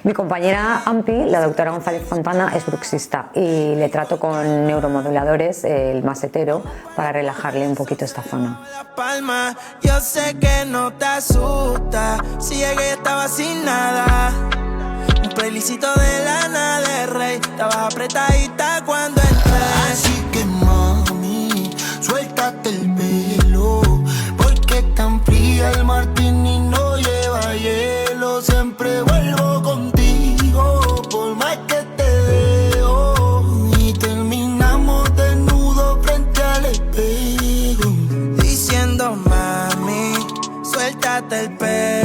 Mi compañera Ampi, la doctora González Fontana, es bruxista y le trato con neuromoduladores, el masetero, para relajarle un poquito esta zona. Palma, yo sé que no te asusta, si llegué estaba sin nada. Un playlicito de Lana del Rey, estabas apretadita cuando entré. Así que mami, suéltate el pelo, porque tan fría el martini no lleva hielo. Siempre vuelvo contigo, por más que te veo, y terminamos desnudos frente al espejo, diciendo mami, suéltate el pelo.